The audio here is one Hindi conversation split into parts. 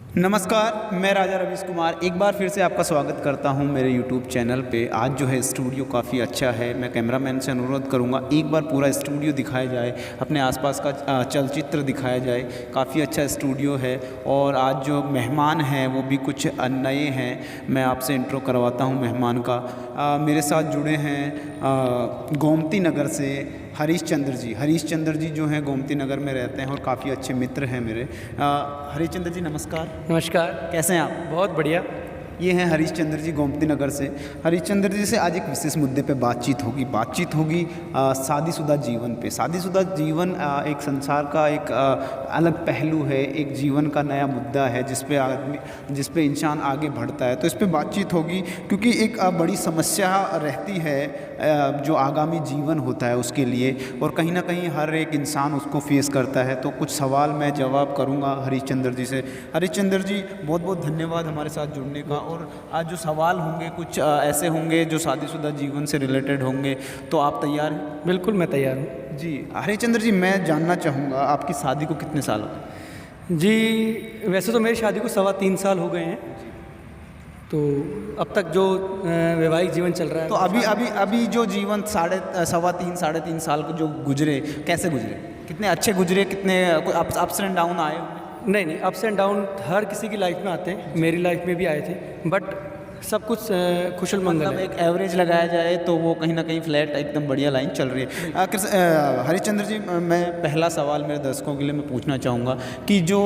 नमस्कार, मैं राजा रवीश कुमार एक बार फिर से आपका स्वागत करता हूं मेरे YouTube चैनल पे। आज जो है स्टूडियो काफ़ी अच्छा है। मैं कैमरामैन से अनुरोध करूंगा एक बार पूरा स्टूडियो दिखाया जाए, अपने आसपास का चलचित्र दिखाया जाए। काफ़ी अच्छा स्टूडियो है और आज जो मेहमान हैं वो भी कुछ नए हैं। मैं आपसे इंट्रो करवाता हूं मेहमान का। मेरे साथ जुड़े हैं गोमती नगर से हरीश चंद्र जी जो हैं गोमती नगर में रहते हैं और काफ़ी अच्छे मित्र हैं मेरे। हरीश चंद्र जी नमस्कार। नमस्कार। कैसे हैं आप? बहुत बढ़िया। ये हैं हरीश चंद्र जी गोमती नगर से। हरीश चंद्र जी से आज एक विशेष मुद्दे पे बातचीत होगी शादीशुदा जीवन पे। शादीशुदा जीवन एक संसार का एक अलग पहलू है, एक जीवन का नया मुद्दा है जिस पे इंसान आगे बढ़ता है। तो इस पे बातचीत होगी क्योंकि एक बड़ी समस्या रहती है जो आगामी जीवन होता है उसके लिए, और कहीं ना कहीं हर एक इंसान उसको फेस करता है। तो कुछ सवाल मैं जवाब करूँगा हरीश चंद्र जी से। हरीश चंद्र जी बहुत बहुत धन्यवाद हमारे साथ जुड़ने का। और आज जो सवाल होंगे कुछ ऐसे होंगे जो शादीशुदा जीवन से रिलेटेड होंगे, तो आप तैयार हैं? बिल्कुल मैं तैयार हूँ जी। हरीश चंद्र जी मैं जानना चाहूँगा आपकी शादी को कितने साल हो गए? जी। वैसे तो मेरी शादी को 3.25 साल हो गए हैं, तो अब तक जो वैवाहिक जीवन चल रहा है तो अभी जो जीवन 3.5 साल को जो गुजरे, कैसे गुजरे? कितने अच्छे गुजरे, कितने अप्स एंड डाउन आए? नहीं, अप्स एंड डाउन हर किसी की लाइफ में आते हैं, मेरी लाइफ में भी आए थे, बट सब कुछ कुशल मंगल मतलब है। एक एवरेज लगाया जाए तो वो कहीं ना कहीं फ्लैट एकदम बढ़िया लाइन चल रही है। हरीश चंद्र जी मैं पहला सवाल मेरे दर्शकों के लिए मैं पूछना चाहूँगा कि जो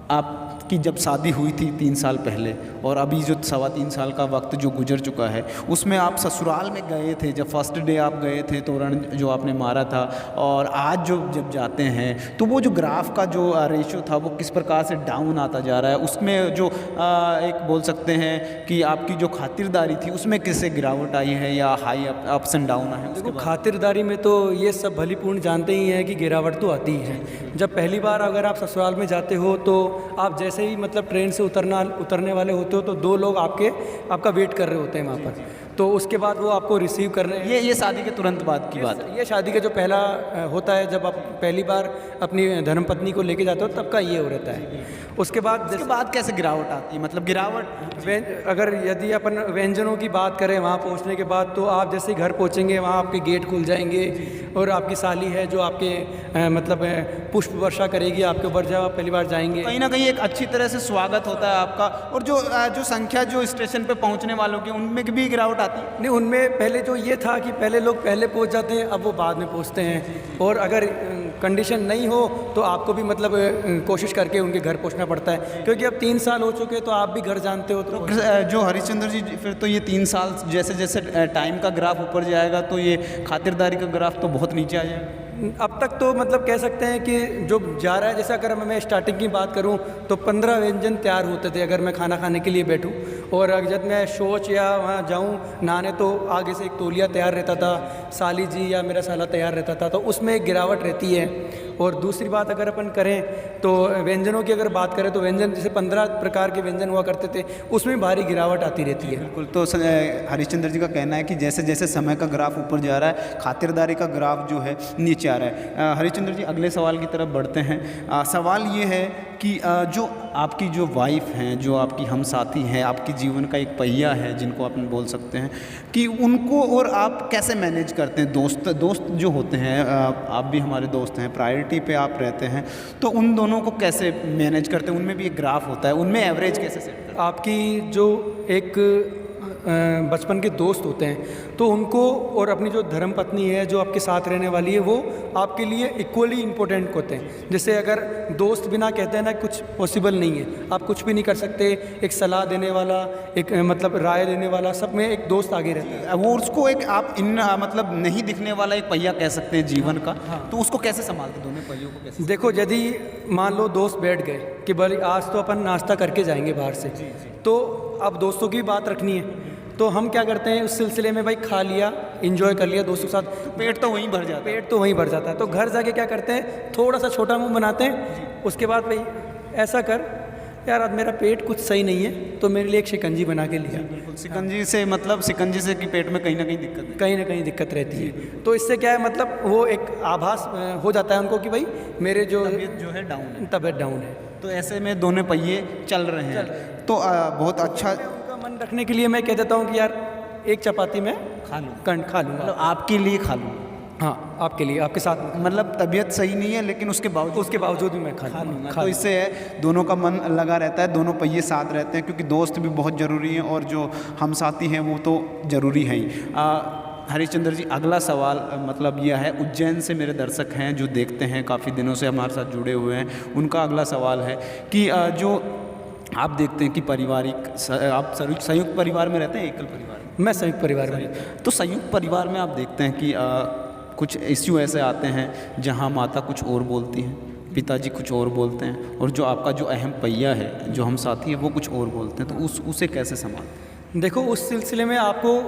आपकी जब शादी हुई थी 3 साल पहले और अभी जो 3.25 साल का वक्त जो गुजर चुका है, उसमें आप ससुराल में गए थे, जब फर्स्ट डे आप गए थे तोरण जो आपने मारा था, और आज जब जाते हैं तो वो जो ग्राफ का जो रेशियो था वो किस प्रकार से डाउन आता जा रहा है? उसमें जो एक बोल सकते हैं कि आपकी जो खातिरदारी थी उसमें किससे गिरावट आई है या हाई अप्स एंड डाउन है? देखो, खातिरदारी में तो ये सब भलीपूर्ण जानते ही हैं कि गिरावट तो आती है। जब पहली बार अगर आप ससुराल में जाते हो तो आप जैसे ही मतलब ट्रेन से उतरने वाले होते हो तो 2 लोग आपका वेट कर रहे होते हैं वहाँ पर। तो उसके बाद वो आपको रिसीव कर रहे हैं। ये शादी के तुरंत बाद की बात है? ये शादी का जो पहला होता है, जब आप पहली बार अपनी धर्मपत्नी को लेके जाते हो तब का ये हो रहता है। उसके बाद कैसे गिरावट आती है? मतलब गिरावट अगर यदि अपन व्यंजनों की बात करें वहाँ पहुँचने के बाद, तो आप जैसे ही घर पहुँचेंगे वहाँ आपके गेट खुल जाएंगे और आपकी साली है जो आपके मतलब पुष्प वर्षा करेगी आपके ऊपर जब आप पहली बार जाएंगे। कहीं ना कहीं एक अच्छी तरह से स्वागत होता है आपका। और जो संख्या जो स्टेशन पे पहुंचने वालों की, उनमें भी गिरावट आती है? नहीं, उनमें पहले जो ये था कि पहले लोग पहले पहुंच जाते हैं, अब वो बाद में पहुंचते हैं। और अगर कंडीशन नहीं हो तो आपको भी मतलब कोशिश करके उनके घर पहुंचना पड़ता है, क्योंकि अब 3 साल हो चुके तो आप भी घर जानते हो। तो जो हरीश चंद्र जी फिर तो ये 3 साल जैसे जैसे टाइम का ग्राफ ऊपर जाएगा तो ये खातिरदारी का ग्राफ तो बहुत नीचे आ जाएगा। अब तक तो मतलब कह सकते हैं कि जो जा रहा है, जैसे अगर मैं स्टार्टिंग की बात करूं तो 15 व्यंजन तैयार होते थे अगर मैं खाना खाने के लिए बैठूं, और जब मैं शौच या वहाँ जाऊं नहाने तो आगे से एक तौलिया तैयार रहता था, साली जी या मेरा साला तैयार रहता था, तो उसमें एक गिरावट रहती है। और दूसरी बात अगर अपन करें तो व्यंजनों की अगर बात करें तो व्यंजन जैसे 15 प्रकार के व्यंजन हुआ करते थे, उसमें भारी गिरावट आती रहती है। बिल्कुल। तो हरीश चंद्र जी का कहना है कि जैसे जैसे समय का ग्राफ ऊपर जा रहा है, खातिरदारी का ग्राफ जो है नीचे आ रहा है। हरीश चंद्र जी अगले सवाल की तरफ बढ़ते हैं। सवाल ये है कि जो आपकी जो वाइफ हैं, जो आपकी हमसाथी हैं, आपकी जीवन का एक पहिया है जिनको आप बोल सकते हैं, कि उनको और आप कैसे मैनेज करते हैं? दोस्त जो होते हैं, आप भी हमारे दोस्त हैं, प्रायोरिटी पे आप रहते हैं, तो उन दोनों को कैसे मैनेज करते हैं? उनमें भी एक ग्राफ होता है, उनमें एवरेज कैसे सेट करते हैं? आपकी जो एक बचपन के दोस्त होते हैं तो उनको, और अपनी जो धर्मपत्नी है जो आपके साथ रहने वाली है, वो आपके लिए इक्वली इम्पोर्टेंट होते हैं। जैसे अगर दोस्त बिना कहते हैं ना कुछ पॉसिबल नहीं है, आप कुछ भी नहीं कर सकते। एक सलाह देने वाला, एक मतलब राय देने वाला, सब में एक दोस्त आगे रहता है। वो उसको एक आप मतलब नहीं दिखने वाला एक पहिया कह सकते हैं जीवन का। तो उसको कैसे संभालते, दोनों पहियों को कैसे? देखो, यदि मान लो दोस्त बैठ गए कि भाई आज तो अपन नाश्ता करके जाएंगे बाहर से, तो अब दोस्तों की बात रखनी है, तो हम क्या करते हैं उस सिलसिले में, भाई खा लिया, एंजॉय कर लिया दोस्तों के साथ, तो पेट तो वहीं भर जाता है। तो घर जाके क्या करते हैं, थोड़ा सा छोटा मुंह बनाते हैं। उसके बाद भाई ऐसा कर, यार आज मेरा पेट कुछ सही नहीं है, तो मेरे लिए एक शिकंजी बना के लिया। बिल्कुल, शिकंजी से मतलब शिकंजी से कि पेट में कहीं ना कहीं दिक्कत है। कहीं ना कहीं दिक्कत रहती है, तो इससे क्या है मतलब वो एक आभास हो जाता है उनको कि भाई मेरे जो तबीयत जो है डाउन है। तबीयत डाउन है। तो ऐसे में दोनों पहिए चल रहे हैं। तो बहुत अच्छा उनका मन रखने के लिए मैं कह देता हूँ कि यार एक चपाती मैं खा लूँ, खा लूँगा। मतलब आपके लिए खा लूँ। हाँ, आपके लिए, आपके साथ में। मतलब तबीयत सही नहीं है लेकिन उसके बावजूद भी मैं खा लूँगा। तो इससे है दोनों का मन लगा रहता है, दोनों पहिए साथ रहते हैं, क्योंकि दोस्त भी बहुत ज़रूरी हैं और जो हम साथी हैं वो तो ज़रूरी हैं ही। हरिश्चंद्र जी, अगला सवाल मतलब यह है, उज्जैन से मेरे दर्शक हैं जो देखते हैं, काफ़ी दिनों से हमारे साथ जुड़े हुए हैं, उनका अगला सवाल है कि जो आप देखते हैं कि पारिवारिक आप संयुक्त परिवार में रहते हैं, एकल परिवार में? मैं संयुक्त परिवार में। तो संयुक्त परिवार में आप देखते हैं कि कुछ इश्यू ऐसे आते हैं जहां माता कुछ और बोलती हैं, पिताजी कुछ और बोलते हैं, और जो आपका जो अहम पहिया है, जो हम साथी हैं, वो कुछ और बोलते हैं, तो उसे कैसे संभालते? देखो, उस सिलसिले में आपको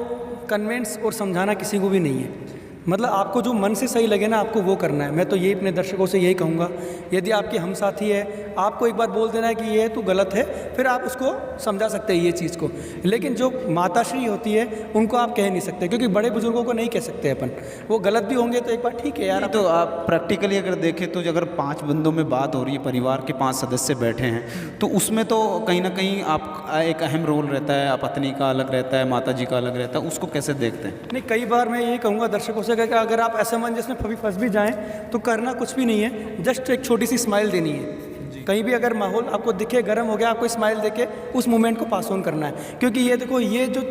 कन्विंस और समझाना किसी को भी नहीं है। मतलब आपको जो मन से सही लगे ना, आपको वो करना है। मैं तो यही अपने दर्शकों से यही कहूँगा, यदि आपके हम साथी है, आपको एक बार बोल देना है कि ये तो गलत है, फिर आप उसको समझा सकते हैं ये चीज़ को। लेकिन जो माताश्री होती है उनको आप कह नहीं सकते, क्योंकि बड़े बुजुर्गों को नहीं कह सकते अपन, वो गलत भी होंगे तो एक बार ठीक है यार। तो आप प्रैक्टिकली अगर देखें तो अगर 5 बंदों में बात हो रही है, परिवार के 5 सदस्य बैठे हैं, तो उसमें तो कहीं ना कहीं आप एक अहम रोल रहता है, पत्नी का अलग रहता है, माता जी का अलग रहता है, उसको कैसे देखते हैं? नहीं, कई बार मैं यही कहूँगा दर्शकों से कि अगर आप असमंजस में कभी फंस भी जाएं तो करना कुछ भी नहीं है, जस्ट एक छोटी सी स्माइल देनी है। कहीं भी अगर माहौल आपको दिखे गर्म हो गया, आपको स्माइल देके उस मोमेंट को पास ऑन करना है। क्योंकि ये देखो, ये जो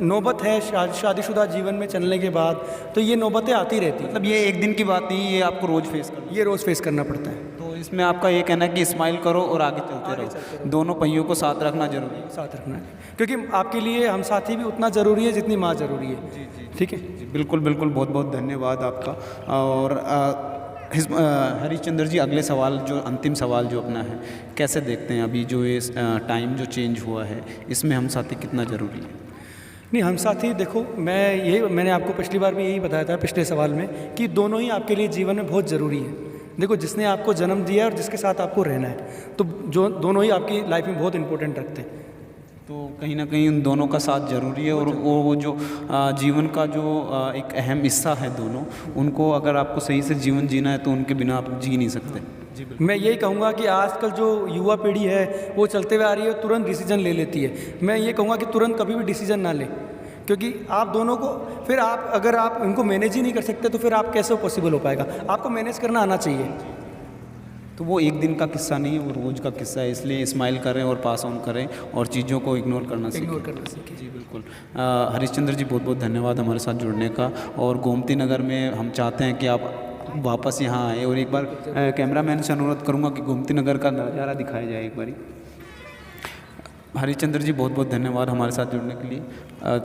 नौबत है शादीशुदा जीवन में चलने के बाद, तो ये नौबतें आती रहती हैं। मतलब ये एक दिन की बात नहीं, ये आपको रोज़ फेस करना, ये रोज़ फेस करना पड़ता है। तो इसमें आपका ये कहना है कि स्माइल करो और आगे चलते रहो, दोनों पहियों को साथ रखना जरूरी है। साथ रखना है, क्योंकि आपके लिए हम साथी भी उतना ज़रूरी है जितनी माँ ज़रूरी है। ठीक है जी, बिल्कुल बिल्कुल, बहुत बहुत धन्यवाद आपका। और हरिश्चंद्र जी, अगले सवाल जो अंतिम सवाल जो अपना है, कैसे देखते हैं अभी जो ये टाइम जो चेंज हुआ है, इसमें हम साथी कितना ज़रूरी है? नहीं, हम साथी देखो, मैंने आपको पिछली बार भी यही बताया था पिछले सवाल में, कि दोनों ही आपके लिए जीवन में बहुत ज़रूरी है। देखो, जिसने आपको जन्म दिया है और जिसके साथ आपको रहना है, तो जो दोनों ही आपकी लाइफ में बहुत इंपॉर्टेंट रखते हैं। तो कहीं ना कहीं उन दोनों का साथ ज़रूरी है, और वो जो जीवन का जो एक अहम हिस्सा है दोनों, उनको अगर आपको सही से जीवन जीना है तो उनके बिना आप जी नहीं सकते। मैं यही कहूँगा कि आजकल जो युवा पीढ़ी है वो चलते हुए आ रही है, तुरंत डिसीजन ले लेती है। मैं ये कहूँगा कि तुरंत कभी भी डिसीजन ना ले, क्योंकि आप दोनों को फिर अगर आप इनको मैनेज ही नहीं कर सकते तो फिर आप कैसे पॉसिबल हो पाएगा? आपको मैनेज करना आना चाहिए। तो वो एक दिन का किस्सा नहीं है, वो रोज़ का किस्सा है, इसलिए स्माइल करें और पास ऑन करें और चीज़ों को इग्नोर करना सीखें। जी बिल्कुल। हरिश्चंद्र जी, बहुत बहुत धन्यवाद हमारे साथ जुड़ने का। और गोमती नगर में हम चाहते हैं कि आप वापस यहाँ आए, और एक बार कैमरामैन से अनुरोध करूँगा कि गोमती नगर का नज़ारा दिखाया जाए एक बारी। हरिश्चंद्र जी, बहुत बहुत धन्यवाद हमारे साथ जुड़ने के लिए,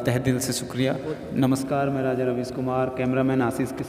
तहे दिल से शुक्रिया। नमस्कार, मैं राजा रवीश कुमार, कैमरामैन आशीष के